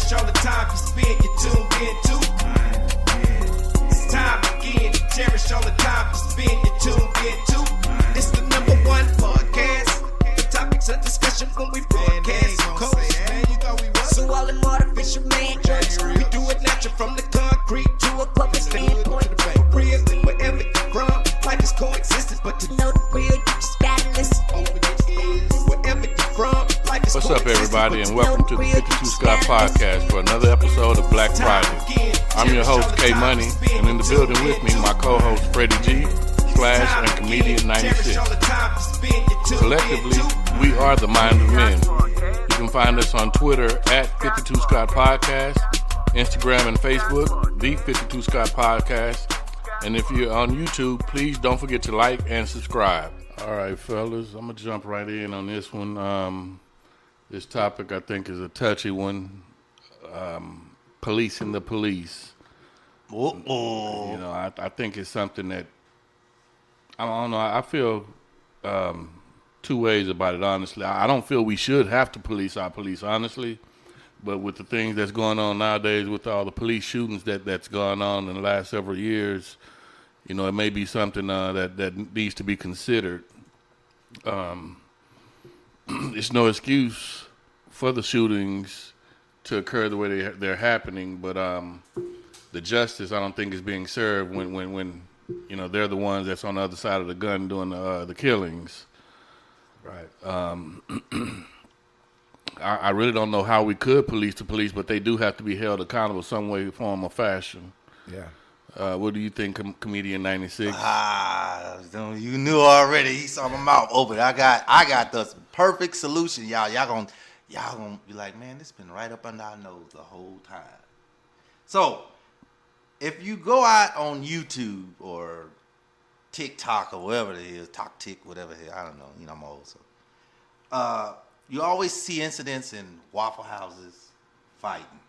cherish all the time you spend, you tuned in to. It's time again to cherish all the time you spend, you tuned in to. It's the #1 podcast. The topics of discussion when we broadcast. So all them artificial man jokes, we do it natural from the concrete to a public standpoint. Real, wherever you from, life is coexistence, but to know the real, you just gotta listen. Wherever you from, life is What's up, everybody, and welcome to the 52 Scott Podcast for another episode of Black Friday. I'm your host, K Money, and in the building with me, my co-host, Freddie G, Slash, and Comedian 96. Collectively, we are the Mind of Men. You can find us on Twitter at 52 Scott Podcast, Instagram and Facebook, the 52 Scott Podcast. And if you're on YouTube, please don't forget to like and subscribe. All right, fellas, I'm going to jump right in on this one. This topic, I think, is a touchy one. Policing the police. Uh-oh. You know, I think it's something that, I don't know, I feel two ways about it, honestly. I don't feel we should have to police our police, honestly. But with the things that's going on nowadays, with all the police shootings that's gone on in the last several years, you know, it may be something that needs to be considered. It's no excuse for the shootings to occur the way they're happening, but the justice, I don't think, is being served when you know, they're the ones that's on the other side of the gun doing the killings. Right. I really don't know how we could police the police, but they do have to be held accountable some way, form, or fashion. Yeah. What do you think, Comedian 96? You knew already. He saw my mouth open. I got the perfect solution, y'all. Y'all gonna be like, man, this been right up under our nose the whole time. So, if you go out on YouTube or TikTok or whatever it is, TikTok, whatever it is, I don't know. You know, I'm old, so. You always see incidents in Waffle Houses fighting.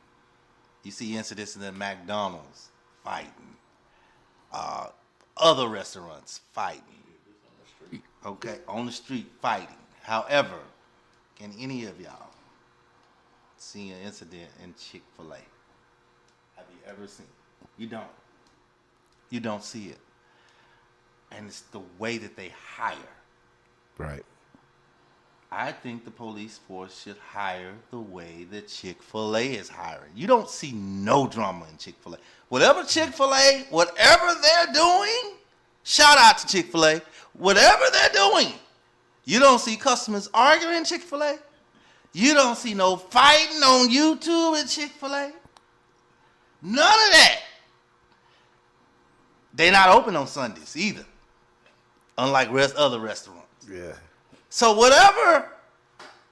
You see incidents in the McDonald's fighting. Other restaurants fighting. Okay, on the street fighting. However, can any of y'all see an incident in Chick-fil-A? Have you ever seen it? You don't. You don't see it. And it's the way that they hire. Right. I think the police force should hire the way that Chick-fil-A is hiring. You don't see no drama in Chick-fil-A. Whatever Chick-fil-A, whatever they're doing, shout out to Chick-fil-A. Whatever they're doing, you don't see customers arguing in Chick-fil-A. You don't see no fighting on YouTube at Chick-fil-A. None of that. They're not open on Sundays either, unlike other restaurants. Yeah. So whatever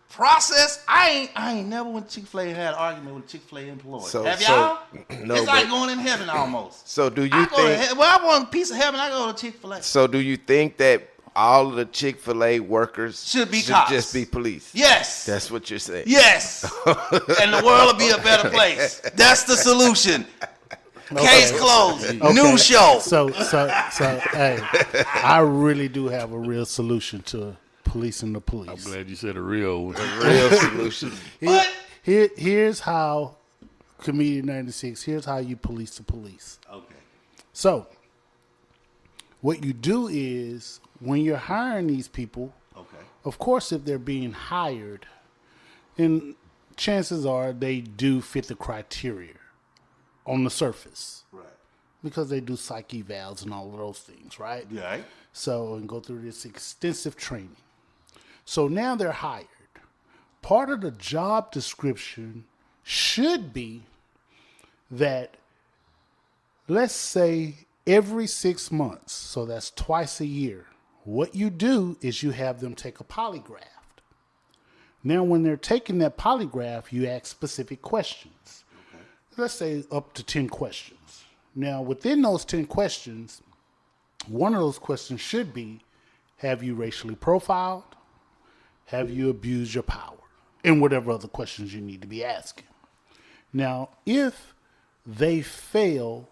process, I ain't never went to Chick-fil-A and had an argument with a Chick-fil-A employee. Have y'all? No, it's like going in heaven almost. So do you I want a piece of heaven, I go to Chick-fil-A. So do you think that all of the Chick-fil-A workers should cops. just be police? Yes. That's what you're saying. Yes. And the world will be a better place. That's the solution. Okay. Case closed. Okay. New show. So, hey, I really do have a real solution to policing the police. I'm glad you said a real one. A real solution. Here's how, Comedian 96, here's how you police the police. Okay. So, what you do is, when you're hiring these people, okay, of course, if they're being hired, then chances are they do fit the criteria on the surface. Right. Because they do psych evals and all of those things, right? Right. So, and go through this extensive training. So now they're hired. Part of the job description should be that, let's say, every 6 months, so that's twice a year, what you do is you have them take a polygraph. Now, when they're taking that polygraph, you ask specific questions. Okay. Let's say up to 10 questions. Now, within those 10 questions, one of those questions should be, have you racially profiled? Have you abused your power? And whatever other questions you need to be asking. Now, if they fail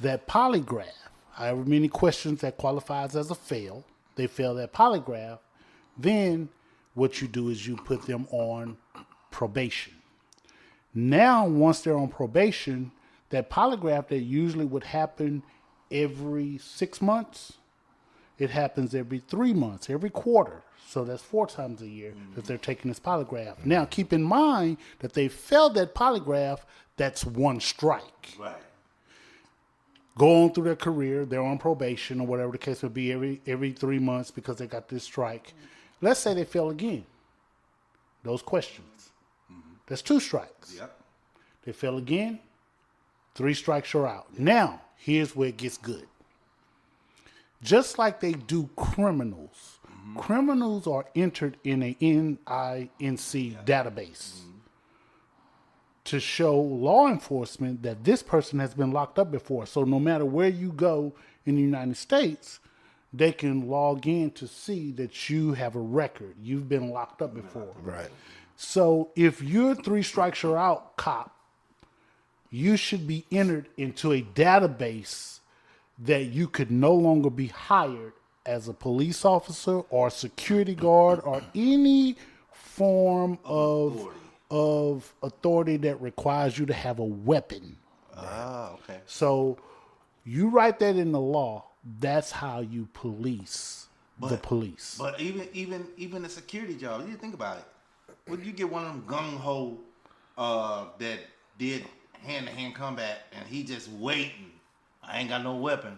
that polygraph, however many questions that qualifies as a fail, they fail that polygraph, then what you do is you put them on probation. Now, once they're on probation, that polygraph that usually would happen every 6 months, it happens every 3 months, every quarter. So that's 4 times a year that they're taking this polygraph. Now, keep in mind that they failed that polygraph, that's 1 strike. Right. Go on through their career, they're on probation or whatever the case would be every 3 months because they got this strike. Let's say they fail again. Those questions. That's 2 strikes. Yep. They fail again, 3 strikes are out. Now, here's where it gets good. Just like they do criminals, criminals are entered in a NINC database to show law enforcement that this person has been locked up before. So no matter where you go in the United States, they can log in to see that you have a record. You've been locked up before. Right. So if you're 3 strikes are out cop, you should be entered into a database that you could no longer be hired as a police officer or a security guard or any form of authority that requires you to have a weapon. Ah, okay. So you write that in the law. That's how you police the police. But even a security job, you think about it. Would you get one of them gung ho that did hand-to-hand combat and he just waiting? I ain't got no weapon,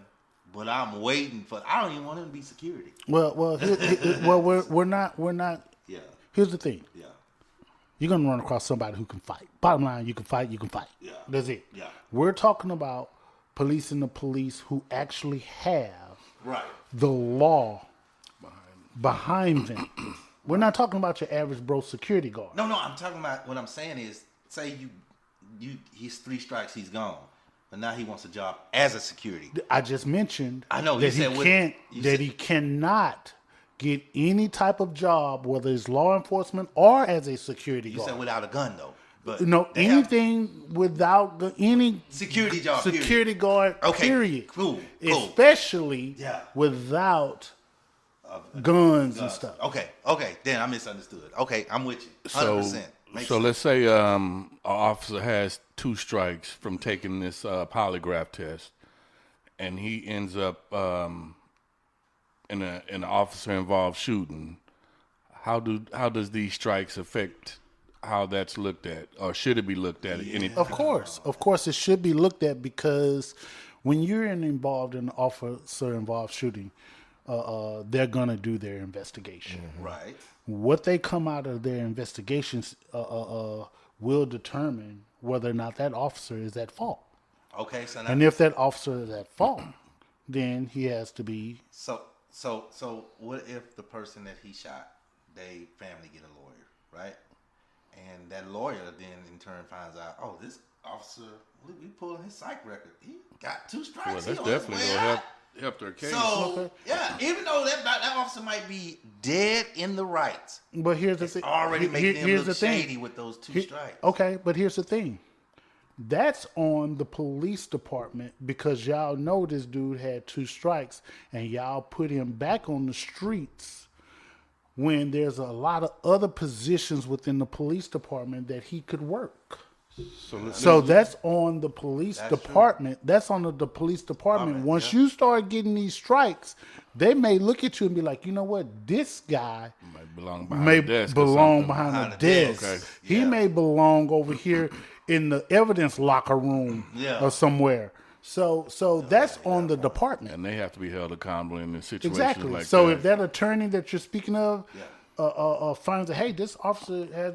but I'm waiting for. I don't even want him to be security. Well, we're not. Yeah. Here's the thing. Yeah. You're gonna run across somebody who can fight. Bottom line, you can fight. Yeah. That's it. Yeah. We're talking about policing the police who actually have Right. the law behind them. We're not talking about your average bro security guard. No. I'm talking about what I'm saying is, say he's 3 strikes, he's gone, but now he wants a job as a security. I just mentioned I know, you that said he cannot get any type of job, whether it's law enforcement or as a security You guard. said without a gun though. But No, they have anything without any security job. security Period. guard. Okay, Period. cool. Especially Yeah. without guns and stuff. Okay. Then I misunderstood. Okay, I'm with you. 100%. Makes So sense. let's say an officer has 2 strikes from taking this polygraph test, and he ends up in an officer-involved shooting. How does these strikes affect how that's looked at, or should it be looked at? Of course, it should be looked at because when you're involved in an officer-involved shooting, they're gonna do their investigation. Right. What they come out of their investigations will determine whether or not that officer is at fault. Okay. So now, And if that officer is at fault, then he has to be. so what if the person that he shot, they family get a lawyer, right? And that lawyer then in turn finds out, oh, this officer, we pulling his psych record. He got 2 strikes. Well, that's He on his definitely way gonna out. help their case. So yeah, even though that officer might be dead in the right, But here's the thing. already making them here's look the thing. shady with those 2 strikes. Okay, but here's the thing. That's on the police department because y'all know this dude had 2 strikes and y'all put him back on the streets when there's a lot of other positions within the police department that he could work. So that's on the police department. That's on the police department. Once you start getting these strikes, they may look at you and be like, you know what, this guy might belong behind may the desk. belong or something. behind the desk. Okay. He Yeah. may belong over here in the evidence locker room Yeah. or somewhere. So that's on the department. And they have to be held accountable in the situations Exactly. like So that. if that attorney that you're speaking of finds that, hey, this officer has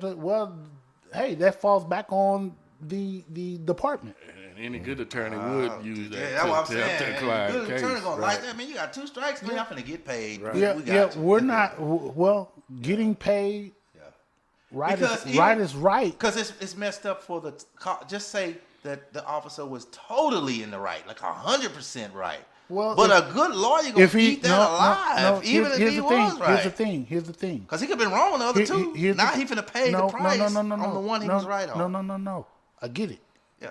that falls back on the department. And any good attorney would use that Yeah, that's what I'm to help saying. their client Good case. attorney gonna like that. Man, you got 2 strikes, man. I'm finna get paid. We're not. Well, getting paid right is right. Because it's messed up for the. Just say that the officer was totally in the right, like 100% right. Well, but a good lawyer gonna keep that alive, even if he was right. Here's the thing. Because he could have been wrong on the other 2. Now he finna pay the price on the one he was right on. No. I get it. Yeah.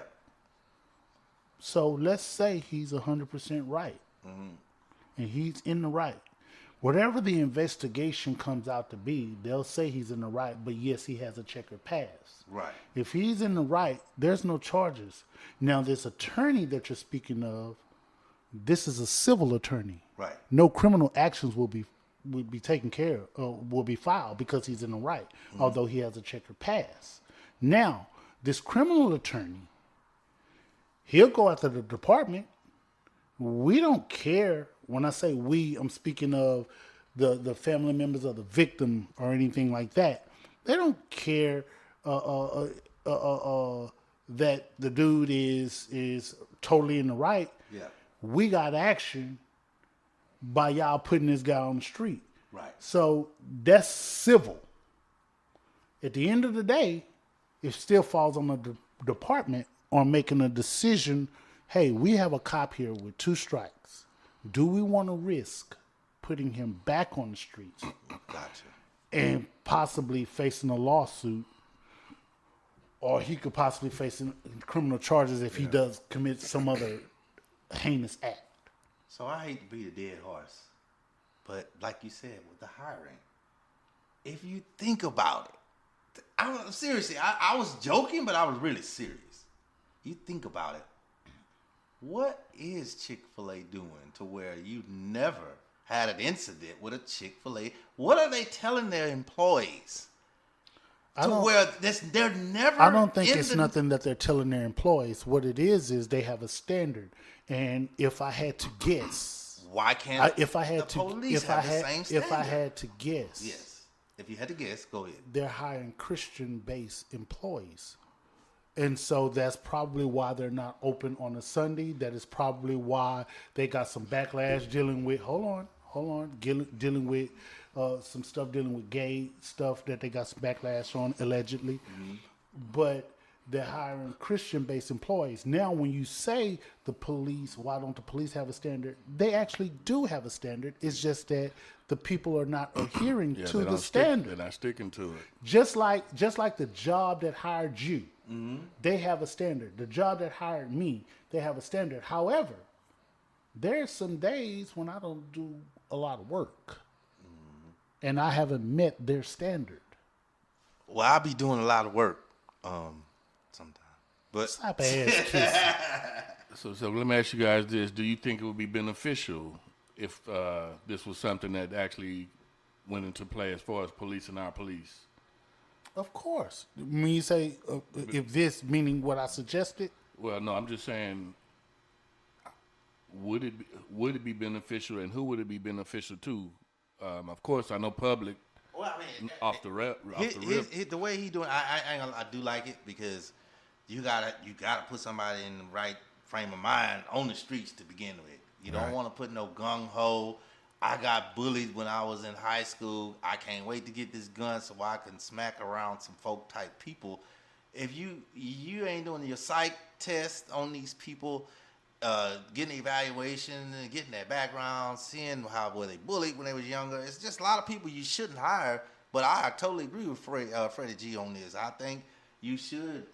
So let's say he's 100% right, and he's in the right. Whatever the investigation comes out to be, they'll say he's in the right, but yes, he has a checkered past. Right. If he's in the right, there's no charges. Now, this attorney that you're speaking of, this is a civil attorney. Right. No criminal actions will be taken care of, will be filed because he's in the right, although he has a checkered past. Now, this criminal attorney, he'll go after the department. We don't care. When I say we, I'm speaking of the family members of the victim or anything like that. They don't care that the dude is totally in the right. Yeah. We got action by y'all putting this guy on the street. Right. So that's civil. At the end of the day, it still falls on the department on making a decision. Hey, we have a cop here with 2 strikes. Do we want to risk putting him back on the streets Gotcha. and possibly facing a lawsuit, or he could possibly face criminal charges if he does commit some other heinous act? So I hate to be the dead horse, but like you said, with the hiring, if you think about it, seriously, I was joking, but I was really serious. You think about it. What is Chick-fil-A doing to where you never had an incident with a Chick-fil-A? What are they telling their employees? They're never. I don't think in it's the- nothing that they're telling their employees. What it is they have a standard. And if I had to guess, Why can't if I the had to, police if I have the had, same if standard? I had to guess, Yes. If you had to guess, go ahead. they're hiring Christian-based employees. And so that's probably why they're not open on a Sunday. That is probably why they got some backlash dealing with, dealing with some stuff dealing with gay stuff that they got some backlash on, allegedly. But they're hiring Christian-based employees. Now, when you say the police, why don't the police have a standard? They actually do have a standard. It's just that the people are not adhering to the standard. They're not sticking to it. Just like the job that hired you, they have a standard. The job that hired me, they have a standard. However, there's some days when I don't do a lot of work, and I haven't met their standard. Well, I'll be doing a lot of work sometimes. But Stop ass kissing. So let me ask you guys this: do you think it would be beneficial if this was something that actually went into play as far as policing our police? Of course. When you say if this, meaning what I suggested, Well, no, I'm just saying, would it be beneficial, and who would it be beneficial to? Of course, I know public. well, I mean, Off the rip. the way he doing, I do like it because you gotta put somebody in the right frame of mind on the streets to begin with. You don't want to put no gung ho. I got bullied when I was in high school. I can't wait to get this gun so I can smack around some folk type people. If you ain't doing your psych test on these people, getting evaluation, and getting their background, seeing how were they bullied when they was younger, it's just a lot of people you shouldn't hire. But I totally agree with Freddie G on this. I think you should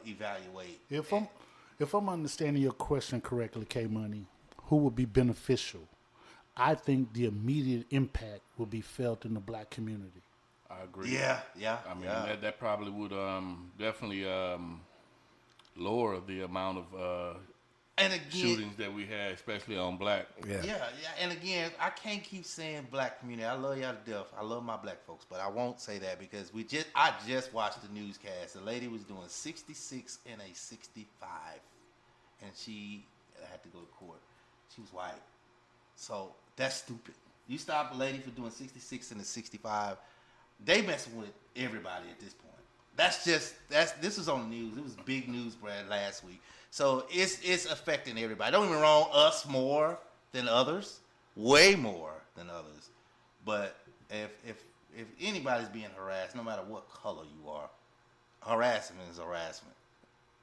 evaluate. if I'm understanding your question correctly, K Money, who would be beneficial? I think the immediate impact will be felt in the black community. I agree. Yeah. I mean, that probably would definitely lower the amount of And again, shootings that we had, especially on black. yeah. And again, I can't keep saying black community. I love y'all to death. I love my black folks, but I won't say that because I just watched the newscast. The lady was doing 66 and a 65, and she had to go to court. She was white, so that's stupid. You stop a lady for doing 66 and a 65. They messing with everybody at this point. This was on the news. It was big news, Brad, last week. So it's affecting everybody. Don't get me wrong, us more than others, way more than others. But if anybody's being harassed, no matter what color you are, harassment is harassment,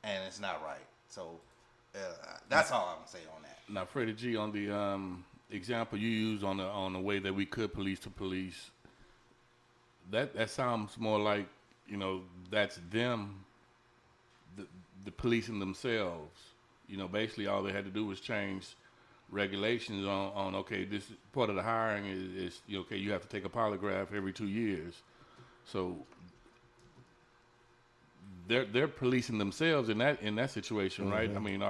and it's not right. So that's all I'm gonna say on that. Now, Freddie G, on the example you used on the way that we could police to police, that sounds more like, that's them, the policing themselves. Basically all they had to do was change regulations on okay, this is part of the hiring is okay, you have to take a polygraph every 2 years. So they're policing themselves in that situation, right? I mean,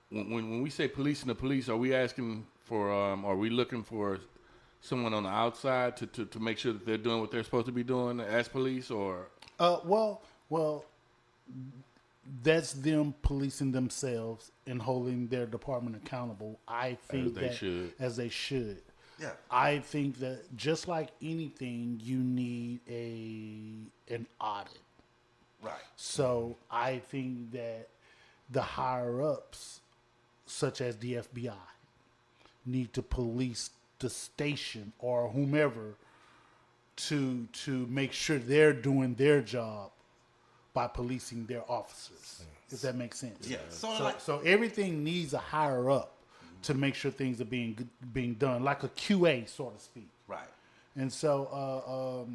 when we say policing the police, are we asking for are we looking for someone on the outside to make sure that they're doing what they're supposed to be doing as police, or Well, that's them policing themselves and holding their department accountable. I think they should. as they should. Yeah. I think that just like anything, you need an audit. Right. So I think that the higher ups, such as the FBI, need to police the station or whomever to make sure they're doing their job by policing their officers. If that makes sense. Yeah. So everything needs a higher up to make sure things are being done, like a QA, so to speak. Right. And so,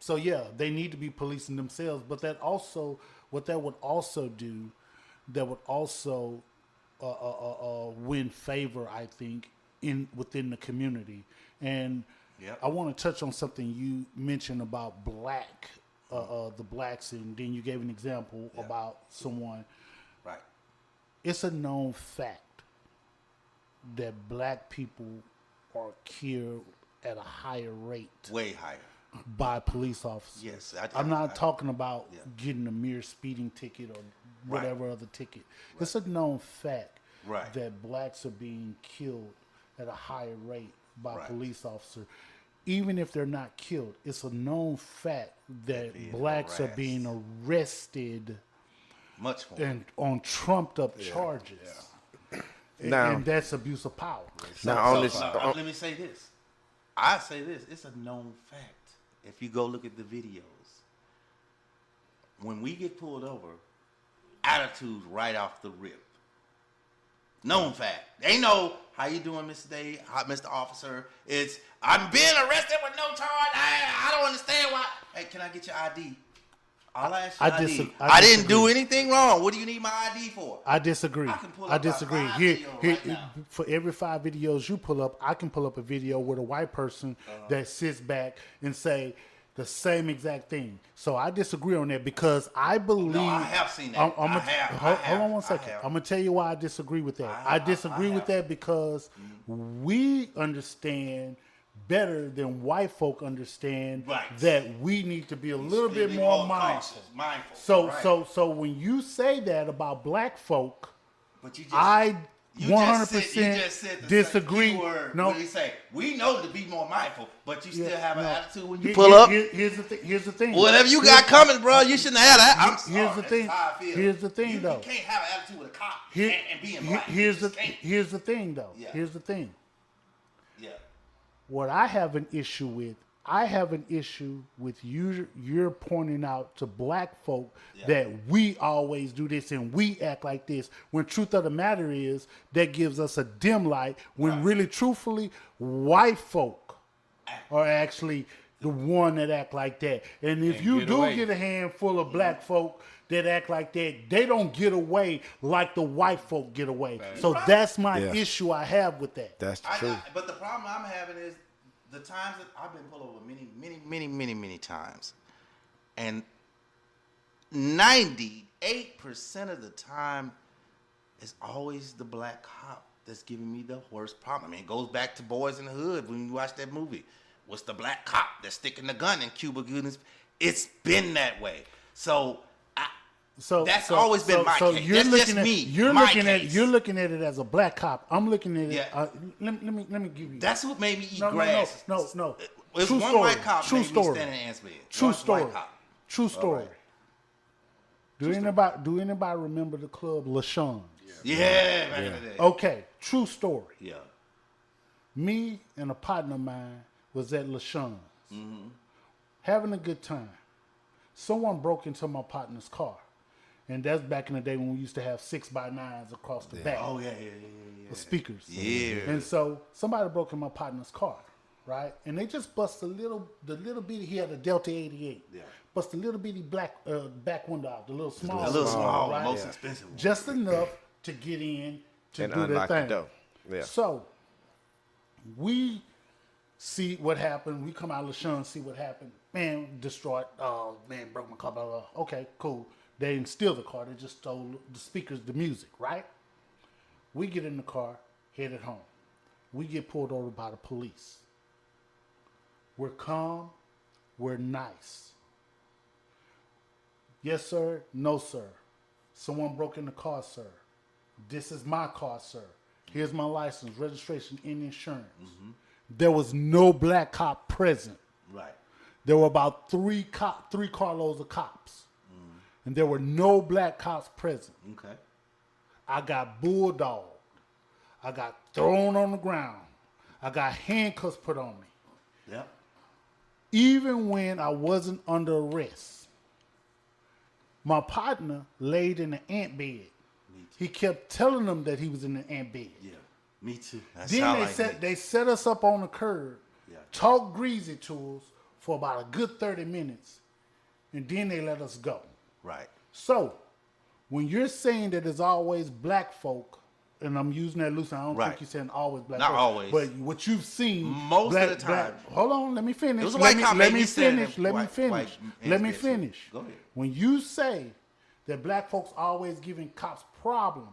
so yeah, they need to be policing themselves. But that also, what that would also do, that would also win favor, I think, within the community. And Yep. I want to touch on something you mentioned about the blacks, and then you gave an example about someone. Right. It's a known fact that black people are killed at a higher rate Way higher. by police officers. Yes, I'm not talking about Yeah. getting a mere speeding ticket or whatever other ticket. It's a known fact Right. that blacks are being killed at a higher rate by Right. police officers. Even if they're not killed, it's a known fact that being blacks are harassed. being arrested Much more. and on trumped up charges. Now- And that's abuse of power. Now on this, let me say this. I say this. It's a known fact. If you go look at the videos, when we get pulled over, attitudes right off the rip. Known fact. They know how you doing, Mr. Day, Mr. Officer. It's I'm being arrested with no charge. I don't understand why. Hey, can I get your ID? All I ask you ID. I didn't do anything wrong. What do you need my ID for? I disagree. I can pull I up disagree. about 5 Here, videos here, right now. for every 5 videos you pull up, I can pull up a video with a white person that sits back and say the same exact thing. So I disagree on that because I believe. No, I have seen that. I'm I have. Hold on one I second. have. I'm gonna tell you why I disagree with that. I disagree with that because we understand better than white folk understand Right. that we need to be a little bit more mindful. cautious, mindful. So right. so when you say that about black folk, But you just, I you 100% just said the disagree. Keyword No. when you say we know to be more mindful, but you still have an no. attitude when you Here- pull up. Here's the thing. Here's the thing. Whatever you got coming, bro, you shouldn't have that. I'm sorry. Here's the thing. That's how I feel. Here's the thing, you, though. You can't have an attitude with a cop Here- and being black. here's you the just can't. here's the thing though. Yeah. Here's the thing. Yeah. What I have an issue with, you're pointing out to black folk that we always do this and we act like this. When truth of the matter is, that gives us a dim light. When really, truthfully, white folk are actually the one that act like that. And if And you get do away. get a handful of black folk that act like that, they don't get away like the white folk get away. So that's my Yeah. issue I have with that. that's the truth. But the problem I'm having is the times that I've been pulled over many times, and 98% of the time, it's always the black cop that's giving me the worst problem. I mean, it goes back to Boys in the Hood when you watch that movie. What's the black cop that's sticking the gun in Cuba Gooding? It's been that way. So that's always been my case. You're That's looking just at, me, You're my looking at case. you're looking at it as a black cop. I'm looking at it. Yeah. Let me give you. that's what made me eat no, grass. no. It's True one story. white cop True made story. me stand in Ant's bed. True One story. White cop. True story. right. Do anybody remember the club LaShawn? Yeah, back in the day. Okay, true story. Yeah. Me and a partner of mine was at LaShawn's, having a good time. Someone broke into my partner's car. And that's back in the day when we used to have 6x9s across the back. Oh yeah. The speakers. Yeah. And so somebody broke in my partner's car, right? And they just bust the little bitty. He had a Delta 88. Yeah. Bust the little bitty back window out, the little small. A little one, small, right? most expensive one. Just enough to get in to And do their unlock the thing. door. Yeah. So we see what happened. We come out of LaShawn, see what happened. Man, destroyed. Oh, man, broke my car. Blah, blah, blah. Okay, cool. They didn't steal the car. They just stole the speakers, the music, right? We get in the car, headed home. We get pulled over by the police. We're calm. We're nice. Yes, sir. No, sir. Someone broke in the car, sir. This is my car, sir. Here's my license, registration, and insurance. There was no black cop present. Right. There were about three carloads of cops. And there were no black cops present. Okay. I got bulldogged. I got thrown on the ground. I got handcuffs put on me. Yep. Even when I wasn't under arrest, my partner laid in the ant bed. He kept telling them that he was in the ant bed. Yeah. Me too. That Then sound like me. they set us up on the curb, Yeah. talked greasy to us for about a good 30 minutes, and then they let us go. Right. So, when you're saying that there's always black folk, and I'm using that loosely, I don't Right. think you're saying always black Not folk. always. But what you've seen Most of the time. hold on, let me finish. It was a white cop, let man. me He said finish. that Let me white- finish. white Let me ass bitch. finish. Go ahead. When you say that black folks always giving cops problems,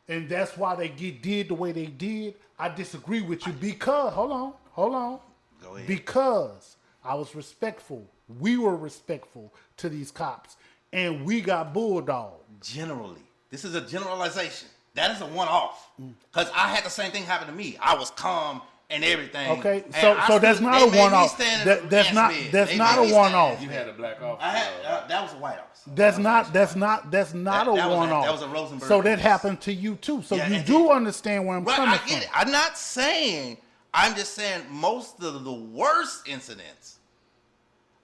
and that's why they did the way they did, I disagree with you because hold on. Go ahead. Because I was respectful. We were respectful to these cops, and we got bulldogged. Generally, this is a generalization. That is a one-off. Because I had the same thing happen to me. I was calm and everything. Okay, and so I that's stood- not they a made me one-off. stand in the That's ants not bed. that's They not made a me stand one-off. in You the had a black officer. I had that was a white officer. That's not a That was one-off. that was a Rosenberg So that case. happened to you too. So Yeah, you it do did. understand where I'm Right, coming I from. get it. I'm not saying. I'm just saying most of the worst incidents,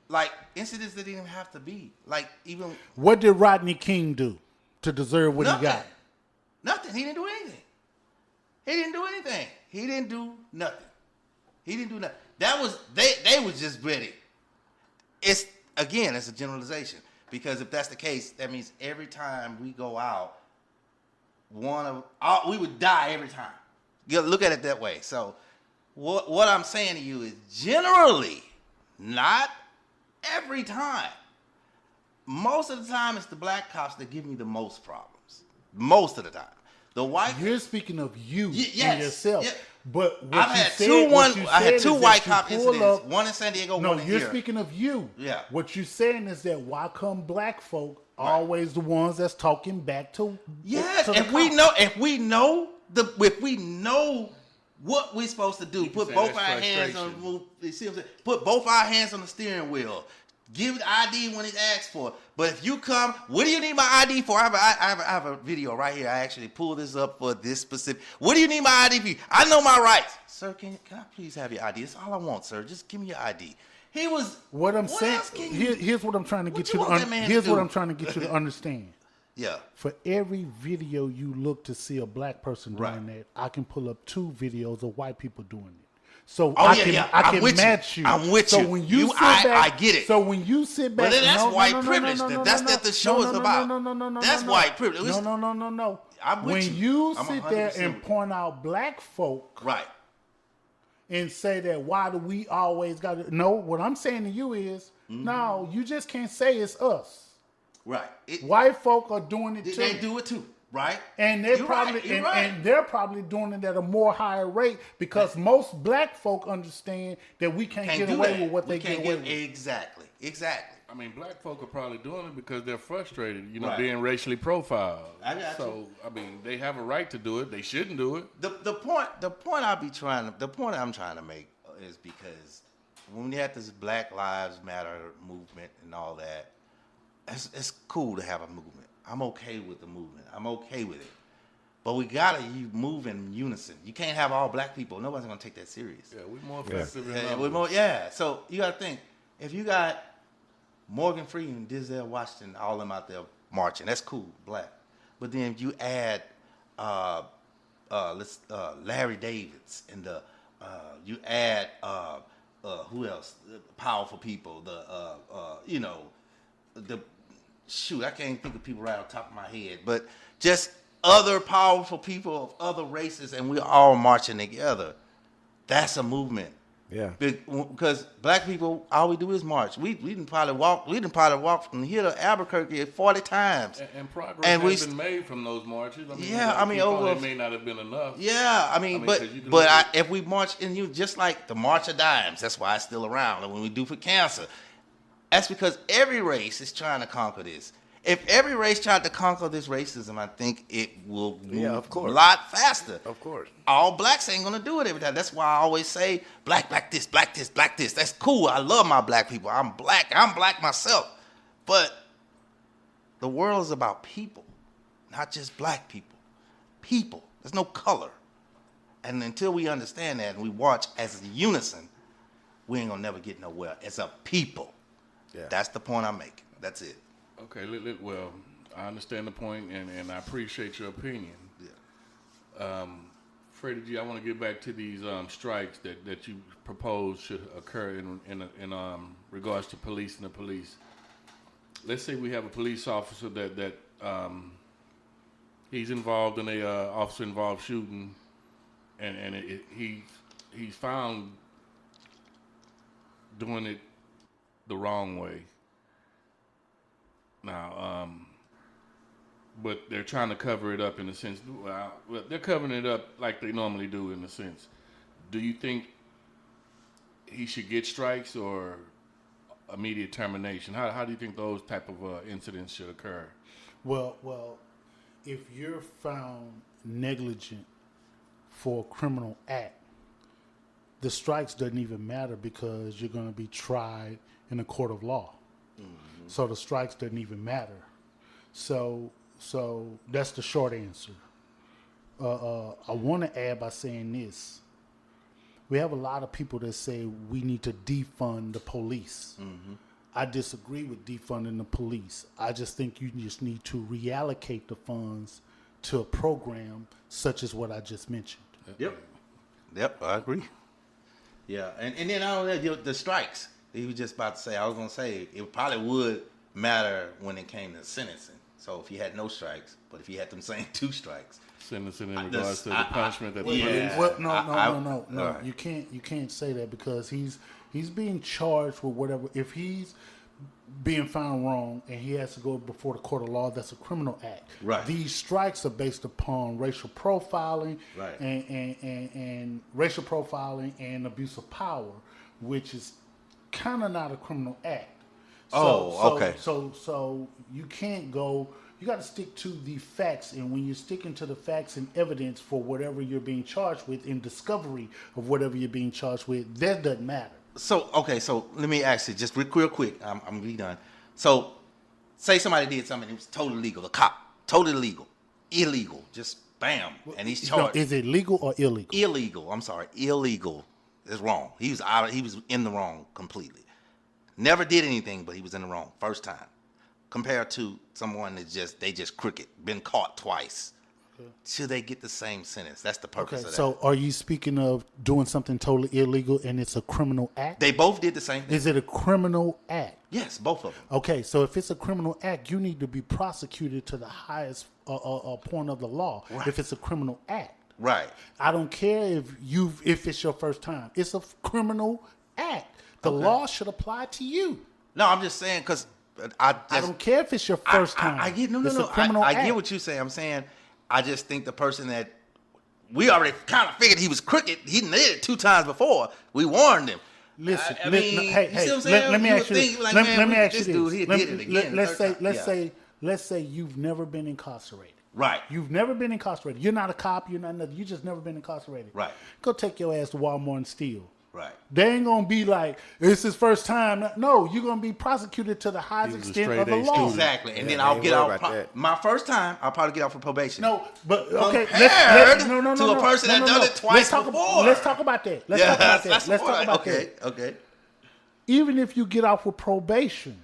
like incidents that didn't even have to be, like even What did Rodney King do to deserve what nothing. he got? Nothing. He didn't do anything. He didn't do anything. He didn't do nothing. He didn't do nothing. That was they was just ready. It's again, it's a generalization because if that's the case, that means every time we go out, we would die every time. Look at it that way. So what I'm saying to you is generally, not every time. Most of the time, it's the black cops that give me the most problems. Most of the time, the white. You're speaking of you Yes, and yourself. yeah. But what I've you had said, two what you I said had two is white that you cop pull incidents. up- One in San Diego, No, one in you're here. speaking of you. Yeah. What you're saying is that why come black folk always the ones that's talking back to Yes, to the if we cops? know what we're supposed to do, can put say both our that's hands on frustration. you see what I'm saying? Put both our hands on the steering wheel. Give the ID when it's asked for. But if you come, what do you need my ID for? I have a video right here. I actually pulled this up for this specific. What do you need my ID for? I know my rights. Sir, can I please have your ID? That's all I want, sir. Just give me your ID. He was What I'm saying, else can you- here's what I'm trying to What get you you to want that man to here's what do? I'm trying to get you to understand. Yeah. For every video you look to see a black person doing Right. that, I can pull up 2 videos of white people doing it. So Oh, I yeah, can yeah. I I'm can with you. match you. I'm with so you. when you You- sit I back, get it. So when you sit back, But then that's no, white no, no, privilege. no, no, no, That's no, what the no, show no, is no, about. No, no, no, no, That's no, white privilege. No, no, no, no, no. I'm with when you. you I'm sit there 100% and with you. point out black folk Right. and say that why do we always got to no? What I'm saying to you is Mm-hmm. no. You just can't say it's us. Right. White folk are doing it too. They do it too, right? And they're You're probably right, you're and, right. and they're probably doing it at a more higher rate because most black folk understand that we can't get do away that. with what We they can't get away with. Exactly. I mean, black folk are probably doing it because they're frustrated, Right. being racially profiled. I got so, I mean, they have a right to do it. They shouldn't do it. The point I'm trying to make is because when we had this Black Lives Matter movement and all that, it's cool to have a movement. I'm okay with the movement. I'm okay with it. But we gotta move in unison. You can't have all black people. Nobody's gonna take that serious. Yeah, we're more offensive than Yeah, numbers. we're more, yeah. So you gotta think, if you got Morgan Freeman, Denzel Washington, all them out there marching, that's cool, black. But then if you add Larry Davids and you add who else? Powerful people. I can't think of people right off the top of my head, but just other powerful people of other races, and we're all marching together. That's a movement. Yeah. Because black people, all we do is march. We didn't probably walk from here to Albuquerque 40 times. And progress And has been made from those marches. I mean, it may not have been enough. Yeah, if we march in you just like the March of Dimes, that's why it's still around. And when we do for cancer, that's because every race is trying to conquer this. If every race tried to conquer this racism, I think it will move a lot faster. Of course. All blacks ain't gonna do it every time. That's why I always say black this, black this, black this. That's cool. I love my black people. I'm black myself. But the world is about people, not just black people. People. There's no color. And until we understand that and we watch as a unison, we ain't gonna never get nowhere. It's a people. Yeah. That's the point I'm making. That's it. Okay, well, I understand the point, and I appreciate your opinion. Yeah. Freddie G, I want to get back to these strikes that you propose should occur in regards to police and the police. Let's say we have a police officer that he's involved in a officer-involved shooting, and he's found doing it the wrong way. Now, but they're trying to cover it up in a sense. Well, they're covering it up like they normally do in a sense. Do you think he should get strikes or immediate termination? How do you think those type of incidents should occur? Well, if you're found negligent for a criminal act, the strikes doesn't even matter because you're going to be tried in a court of law. So the strikes doesn't even matter. So that's the short answer. I want to add by saying this. We have a lot of people that say we need to defund the police. Mm-hmm. I disagree with defunding the police. I just think you just need to reallocate the funds to a program such as what I just mentioned. Yep, I agree. Yeah, and then I don't know, the strikes. He was just about to say, I was going to say, it probably would matter when it came to sentencing. So if he had no strikes, but if he had them saying 2 strikes. Sentencing in regards to the punishment that the police. Well, no. Right. You can't say that because he's being charged with whatever. If he's being found wrong and he has to go before the court of law, that's a criminal act. Right. These strikes are based upon racial profiling, right, and racial profiling and abuse of power, which is kind of not a criminal act. Okay. So you can't go. You got to stick to the facts, and when you're sticking to the facts and evidence for whatever you're being charged with, in discovery of whatever you're being charged with, that doesn't matter. So let me ask you just real quick. I'm really done. So, say somebody did something that was totally legal. A cop, totally legal, illegal, just bam, and he's charged. No, is it legal or illegal? Illegal. I'm sorry, illegal. It's wrong. He was in the wrong completely. Never did anything, but he was in the wrong first time. Compared to someone that just crooked, been caught twice. Okay. Should they get the same sentence? That's the purpose of that. So are you speaking of doing something totally illegal and it's a criminal act? They both did the same thing. Is it a criminal act? Yes, both of them. Okay, so if it's a criminal act, you need to be prosecuted to the highest point of the law. Right. If it's a criminal act. Right. I don't care if it's your first time. It's a criminal act. The law should apply to you. No, I'm just saying because I don't care if it's your first time. I get It's a criminal act. I get what you're saying. I'm saying I just think the person that we already kind of figured he was crooked. He did it 2 times before. We warned him. Listen, I mean, you see what I'm saying? Let me ask you this. Let me ask you this. He did it again. Let's say you've never been incarcerated. Right. You've never been incarcerated. You're not a cop. You're not nothing. You just never been incarcerated. Right. Go take your ass to Walmart and steal. Right. They ain't gonna be like, it's his first time. No, you're gonna be prosecuted to the highest extent of the law. Exactly. And then I'll get out. My first time, I'll probably get out for probation. No, but okay. Compared to a person that done it twice before. Let's talk about that. Let's talk about that. Okay. Even if you get out with probation,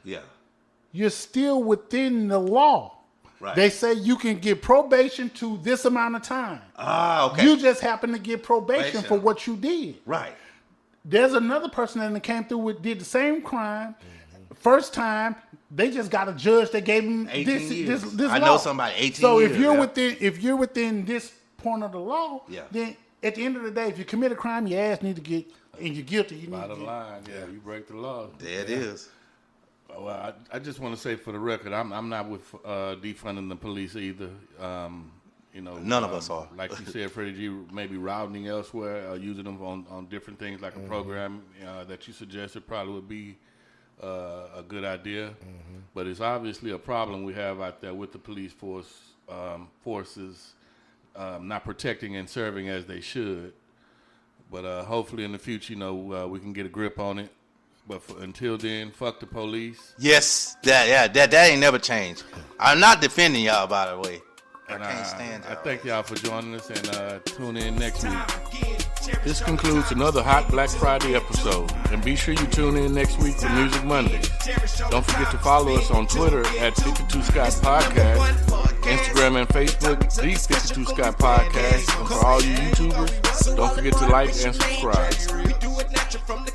you're still within the law. Right. They say you can get probation to this amount of time. Okay. You just happen to get probation for what you did. Right. There's another person that came through did the same crime, First time, they just got a judge that gave him 18 years. this I law. know somebody 18 so years. if you're within this point of the law, Yeah. then at the end of the day, if you commit a crime, your ass need to get, and you're guilty, you need to Bottom get. line, you break the law. There it is. Well, I just want to say for the record, I'm not with defunding the police either. None of us are. Like you said, Freddie G, maybe routing elsewhere, using them on different things like a program that you suggested probably would be a good idea. But it's obviously a problem we have out there with the police forces not protecting and serving as they should. But hopefully in the future, we can get a grip on it. But until then, fuck the police. Yes, that ain't never changed. I'm not defending y'all, by the way. And I can't stand I y'all. thank y'all for joining us, and tune in next week. This This concludes another Hot Black Friday episode. And be sure you tune in next week for Music Mondays. Don't forget to follow us on Twitter at 52 Scott Podcast, Instagram and Facebook, The 52 Scott Podcast. And for all you YouTubers, don't forget to like and subscribe. We do it natural from the